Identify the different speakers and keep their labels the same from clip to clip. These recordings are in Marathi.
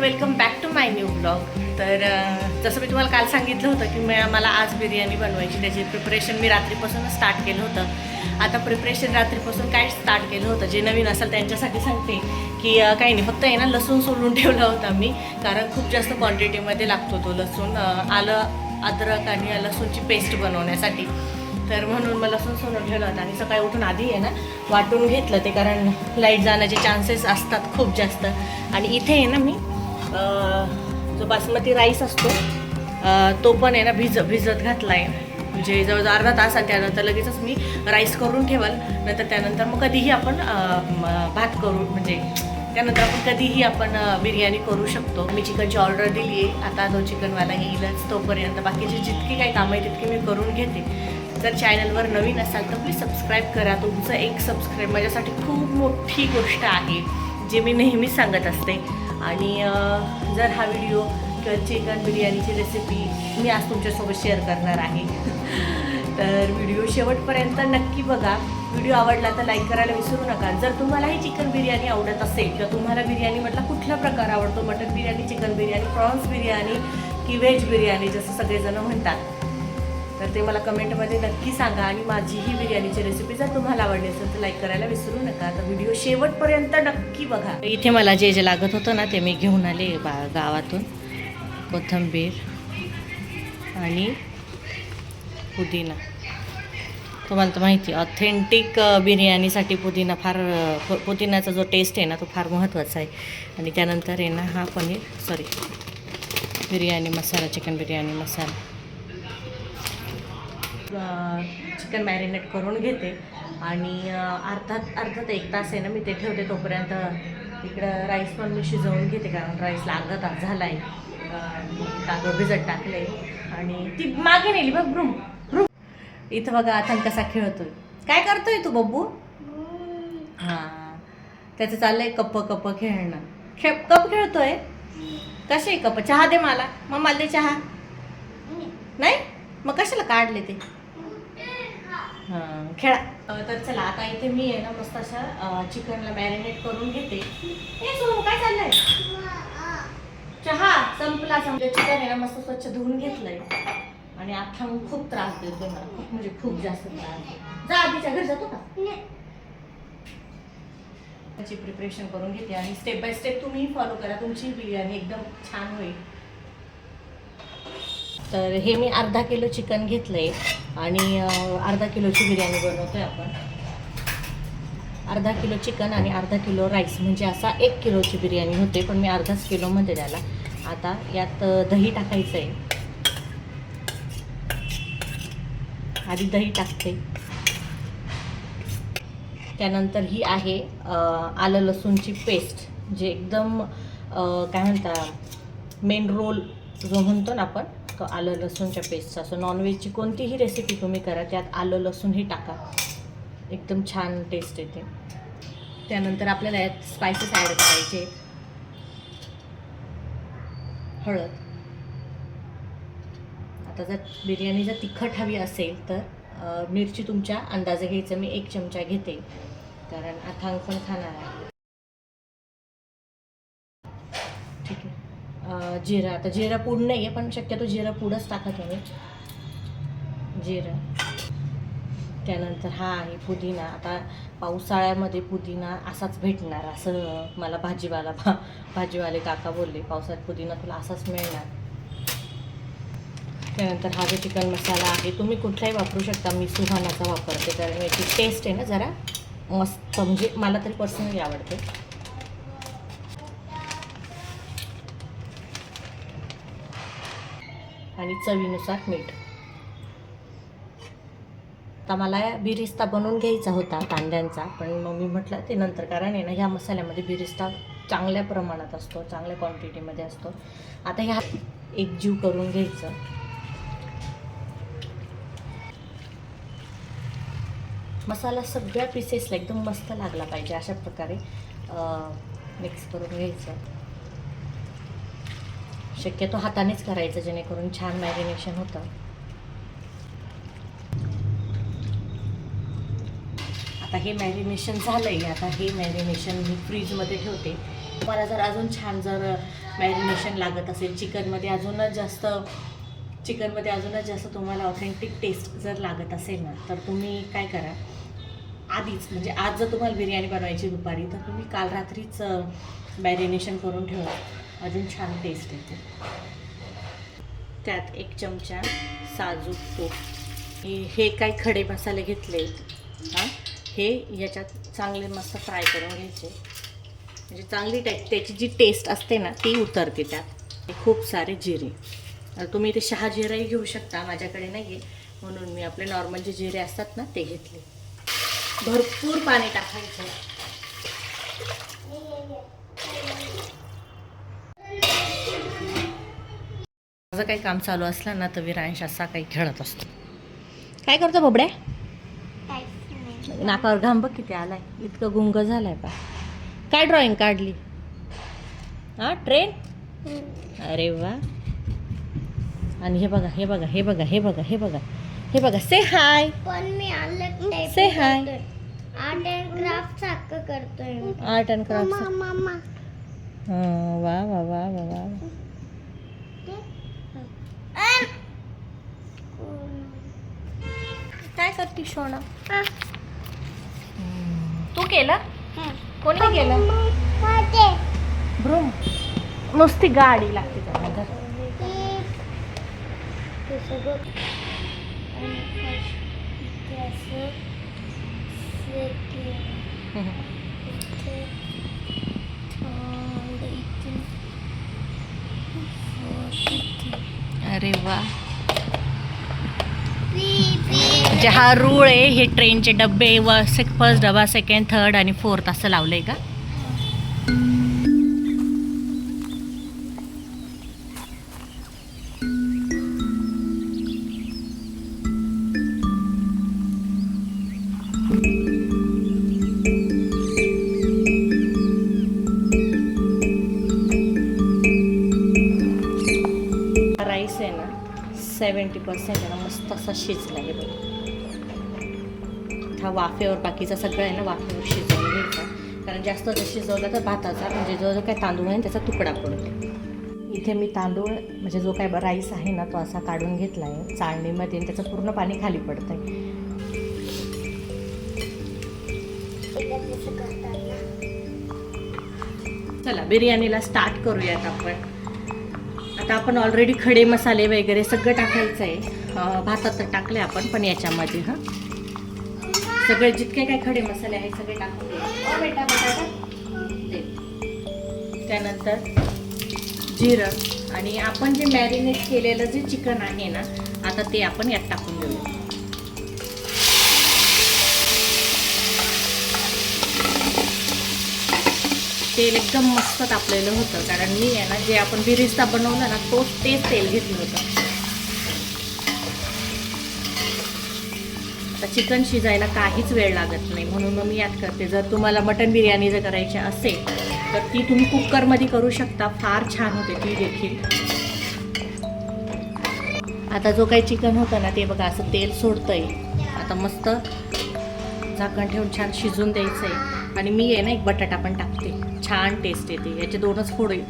Speaker 1: Welcome back to my new blog. तर जसं मी तुम्हाला काल सांगितलं होतं की मला आज बिर्याणी बनवायची, त्याची प्रिपरेशन मी रात्रीपासूनच स्टार्ट केलं होतं. आता प्रिपरेशन रात्रीपासून काय स्टार्ट केलं होतं, जे नवीन असेल त्यांच्यासाठी सांगते की काही नाही, फक्त आहे ना लसूण सोलून ठेवला होता मी, कारण खूप जास्त क्वांटिटीमध्ये लागतो तो लसूण, आलं अद्रक आणि लसूणची पेस्ट बनवण्यासाठी. तर म्हणून मला लसूण सोलून ठेवलं होतं आणि सकाळी उठून आधी आहे ना वाटून घेतलं ते, कारण लाईट जाण्याचे चान्सेस असतात खूप जास्त. आणि इथे आहे ना मी जो बासमती राईस असतो तो पण आहे ना भिजत घातला आहे, म्हणजे जवळजवळ अर्धा तास. आणि त्यानंतर लगेचच मी राईस करून ठेवाल, नंतर त्यानंतर मग कधीही आपण भात करू, म्हणजे त्यानंतर आपण कधीही आपण बिर्याणी करू शकतो. मी चिकनची ऑर्डर दिली आहे, आता जो चिकनवाला येईलच तोपर्यंत बाकीची जितकी काही कामं आहे तितकी मी करून घेते. जर चॅनलवर नवीन असाल तर प्लीज सबस्क्राईब करा. तुमचं एक सबस्क्राईब माझ्यासाठी खूप मोठी गोष्ट आहे, जे मी नेहमीच सांगत असते. आणि जर हा व्हिडिओ किंवा चिकन बिर्याणीची रेसिपी मी आज तुमच्यासोबत शेअर करणार आहे, तर व्हिडिओ शेवटपर्यंत नक्की बघा. व्हिडिओ आवडला तर लाईक करायला विसरू नका. जर तुम्हालाही चिकन बिर्याणी आवडत असेल किंवा तुम्हाला बिर्याणीमधला कुठला प्रकार आवडतो, mutton biryani, chicken biryani, prawns biryani की व्हेज बिर्याणी जसं सगळेजण म्हणतात, तर ते मला कमेंटमध्ये नक्की सांगा. आणि माझी ही बिर्याणीची रेसिपी जर तुम्हाला आवडली असेल तर लाईक करायला विसरू नका. तर व्हिडिओ शेवटपर्यंत नक्की बघा. इथे मला जे जे लागत होतं ना ते मी घेऊन आले गावातून. कोथिंबीर आणि पुदिना. तुम्हाला तर माहिती आहे, ऑथेंटिक बिर्याणीसाठी पुदिनाचा जो टेस्ट आहे ना तो फार महत्त्वाचा आहे. आणि त्यानंतर आहे ना हा बिर्याणी मसाला, चिकन बिर्याणी मसाला. चिकन मॅरिनेट करून घेते आणि अर्धा ते एक तास आहे ना मी ते ठेवते. तोपर्यंत इकडं राईस पण मी शिजवून घेते, कारण राईसला अर्धा तास झाला आहे. तांदूळ भिजत टाकले आणि ती मागे नेली बघ ब्रूम. इथं बघा आथन कसा खेळतोय. काय करतोय तू बब्बू? हां, त्याचं चाललंय कप खेळणं. कप खेळतोय. कसे कप? चहा दे मला दे चहा. नाही मग कशाला काढले ते? हां, खेळा. तर चला आता इथे मी आहे ना मस्त अशा चिकनला मॅरिनेट करून घेते. हे सोनू काय चाललंय? चहा संपला. चिकन आहे ना मस्त स्वच्छ धुवून घेतलंय. आणि आता खूप त्रास देतो मला, खूप म्हणजे खूप जास्त त्रास. जा आधीच्या घरी जातो का? त्याची प्रिपरेशन करून घेते आणि स्टेप बाय स्टेप तुम्हीही फॉलो करा, तुमची बिर्याणी एकदम छान होईल. तर हे मी अर्धा किलो चिकन घेतलंय आणि अर्धा किलोची बिर्याणी बनवतोय आपण. अर्धा किलो चिकन आणि अर्धा किलो राईस, म्हणजे असा 1 किलोची बिर्याणी होते, पण मी अर्धाच किलो म्हणते त्याला. आता यात दही टाकायचं आहे. आधी दही टाकते. त्यानंतर ही आहे आलं लसूणची पेस्ट, जे एकदम काय म्हणता मेन रोल जो म्हणतो ना आपण, तो आलं लसूणच्या पेस्टचा. असं नॉनव्हेजची कोणतीही रेसिपी तुम्ही करा, त्यात आलं लसूणही टाका, एकदम छान टेस्ट येते. त्यानंतर आपल्याला यात स्पायसेस ॲड करायचे. हळद. आता जर बिर्याणी जर तिखट हवी असेल तर मिरची तुमच्या अंदाजे घ्यायचं. मी 1 चमचा घेते, कारण अथांग पण खाणार आहे. ठीक आहे. जिरा. आता जिरा पूड नाही आहे, पण शक्यतो जिरा पूडच टाका तुम्ही. जिरा. त्यानंतर हा आहे पुदिना. आता पावसाळ्यामध्ये पुदिना असाच भेटणार असं मला भाजीवाले काका बोलले, पावसाळ्यात पुदिना तुला असाच मिळणार. त्यानंतर हा जो चिकन मसाला आहे तुम्ही कुठलाही वापरू शकता. मी सुहानाचा वापरते, कारण याची टेस्ट आहे ना जरा मस्त, म्हणजे मला तरी पर्सनली आवडते. आणि चवीनुसार मीठ. आता मला बिरिस्ता बनवून घ्यायचा होता कांद्यांचा, पण मग मी म्हटलं ते नंतर, कारण आहे ना ह्या मसाल्यामध्ये बिरिस्ता चांगल्या प्रमाणात असतो, चांगल्या क्वांटिटीमध्ये असतो. आता ह्या एकजीव करून घ्यायचं. मसाला सगळ्या पीसेसला एकदम मस्त लागला पाहिजे, अशा प्रकारे मिक्स करून घ्यायचं. शक्यतो हातानेच करायचं, जेणेकरून छान मॅरिनेशन होतं. आता हे मॅरिनेशन झालं आहे. आता हे मॅरिनेशन मी फ्रीजमध्ये ठेवते. मला जर अजून छान जर मॅरिनेशन लागत असेल, चिकनमध्ये अजूनच जास्त तुम्हाला ऑथेंटिक टेस्ट जर लागत असेल ना, तर तुम्ही काय करा, आधीच म्हणजे आज जर तुम्हाला बिर्याणी बनवायची दुपारी, तर तुम्ही काल रात्रीच मॅरिनेशन करून ठेवा, अजून छान टेस्ट येते. त्यात 1 चमचा साजूक तूप, हे काही खडे मसाले घेतले, हे याच्यात चांगले मस्त फ्राय करून घ्यायचे, म्हणजे चांगली त्याची जी टेस्ट असते ना ती उतरते. त्यात खूप सारे जिरे, तुम्ही इथे शहाजिराही घेऊ शकता, माझ्याकडे नाही आहे म्हणून मी आपले नॉर्मल जे जिरे असतात ना ते घेतले. भरपूर पाणी टाकायचं. माझं काही काम चालू असलं ना तर विरांश असा काही खेळत असतो. काय करतो बबड्या? नाकावर घाम बघ किती आलाय, इतकं गुंग झालाय का. काय ड्रॉइंग काढली? ट्रेन. अरे वा. आणि हे बघा, हे बघा, हे बघा, हे बघा, हे बघा, हे बघा. से हाय.
Speaker 2: पण मी अलग
Speaker 1: से हाय.
Speaker 2: आर्ट अँड क्राफ्ट सारखं करतोय.
Speaker 1: Art and craft.
Speaker 2: मामा
Speaker 1: वा वा वा वा वा. काय करते सोना? तू केलं? कोणी केलं? ब्रूम. नुसती गाडी लागते त्याला. अरे वा. म्हणजे हा रूळ आहे, हे ट्रेनचे डबे फर्स्ट डबा, सेकंड, थर्ड आणि फोर्थ असं लावलंय का? राईस आहे ना 70% आहे ना, मस्त असा शिजला आहे बघ. हा वाफेवर, बाकीचा सगळं आहे ना वाफेवर शिजवून घ्यायचा, कारण जास्त जर शिजवलं तर भाताचा म्हणजे जो काही तांदूळ आहे त्याचा तुकडा पडतो. इथे मी तांदूळ म्हणजे जो काय राईस आहे ना तो असा काढून घेतला आहे चाळणीमध्ये, त्याचं पूर्ण पाणी खाली पडतं आहे. चला बिर्याणीला स्टार्ट करूयात आपण. आता आपण ऑलरेडी खडे मसाले वगैरे सगळं टाकायचं आहे, भातात तर टाकले आपण, पण याच्यामध्ये सगळे जितके काय खडे मसाले आहेत सगळे टाकून बेटा बटाटा दे. त्यानंतर जिरं आणि आपण जे मॅरिनेट केलेलं जे चिकन आहे ना, आता ते आपण यात टाकून देऊया. तेल एकदम मस्त तापलेलं होतं, कारण मी आहे ना जे आपण बिरिस्ता बनवलं ना तेच तेल घेतलं होतं. आता चिकन शिजायला काहीच वेळ लागत नाही, म्हणून मग मी याद करते. जर तुम्हाला मटन बिर्याणी जर करायची असेल तर ती तुम्ही कुकरमध्ये करू शकता, फार छान होते ती देखील. आता जो काही चिकन होतं ना ते बघा असं तेल सोडतंय. आता मस्त झाकण ठेवून छान शिजून द्यायचं आहे. आणि मी आहे ना एक बटाटा पण टाकते, छान टेस्ट येते. याचे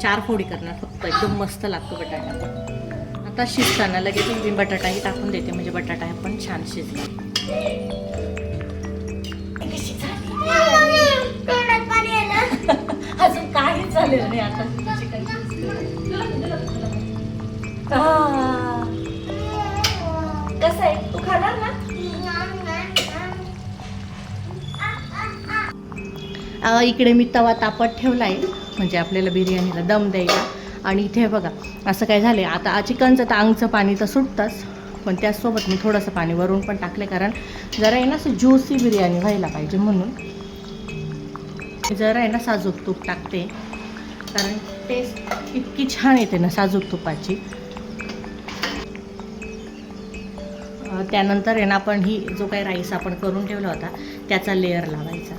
Speaker 1: 4 फोडी करणार फक्त, एकदम मस्त लागतो बटाटा. आता शिजताना लगेच मी बटाटाही टाकून देते, म्हणजे बटाटा पण छान शिजला. अजून काहीच झालेलं नाही. आता चिकन कसं आहे, तू खाणार ना? इकडे मी तवा तापत ठेवला आहे, म्हणजे आपल्याला बिर्याणीला दम द्यायला. आणि इथे बघा असं काय झालं आहे, आता चिकनचं तर अंगचं पाणी तर सुटतंच, पण त्याचसोबत मी थोडंसं पाणी वरून पण टाकले, कारण जरा आहे ना असं ज्युसी बिर्याणी व्हायला पाहिजे म्हणून. जरा आहे ना साजूक तूप टाकते, कारण टेस्ट इतकी छान येते ना साजूक तुपाची. त्यानंतर आहे ना आपण जो काही राईस आपण करून ठेवला होता त्याचा लेअर लावायचा.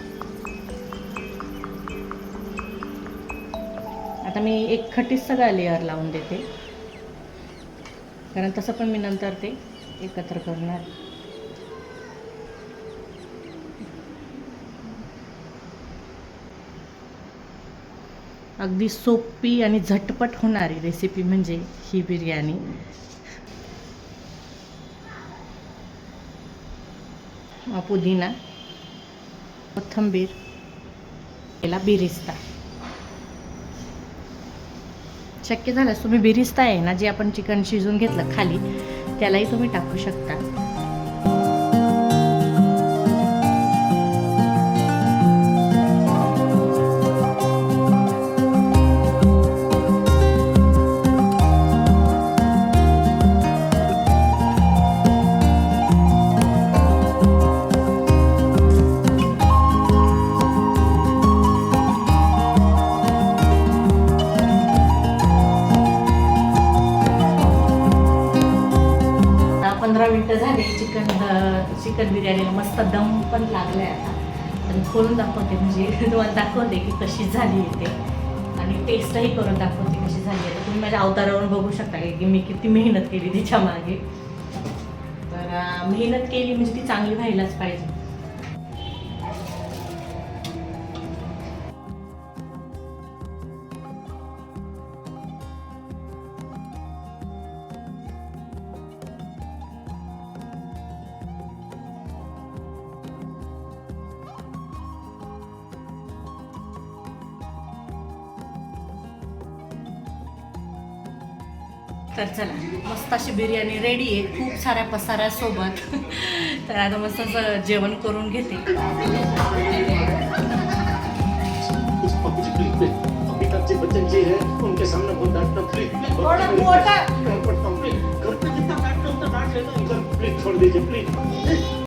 Speaker 1: आता मी एक खटीच सगळा लेअर लावून देते, कारण तसं पण मी नंतर ते एकत्र करणार. अगदी सोपी आणि झटपट होणारी रेसिपी म्हणजे ही बिर्याणी. पुदिना, कोथिंबीर, याला बिरिस्ता. शक्य झाल्यास तुम्ही बिरिस्ता आहे ना, जे आपण चिकन शिजवून घेतलं खाली, त्यालाही तुम्ही टाकू शकता. आता 15 मिनटं झाली. चिकन बिर्याणीला मस्त दम पण लागलाय. आता आणि खोलून दाखवते, म्हणजे तुम्हाला दाखवते की कशी झाली आहे ते, आणि टेस्टही करून दाखवते कशी झाली आहे. तुम्ही माझ्या अवतारावरून बघू शकता की मी किती मेहनत केली तिच्या मागे. तर मेहनत केली म्हणजे ती चांगली व्हायलाच पाहिजे. तर चला, मस्त अशी बिर्याणी रेडी आहे, खूप साऱ्या पसाऱ्यासोबत. तर आता मस्त असं जेवण करून घेते.
Speaker 3: अमिताभ बच्चन जी है, उनके सामने बहुत डांटना प्लीज। घर पे जितना डांटना उतना डांट लेना, इधर प्लीज छोड़ दीजिए प्लीज।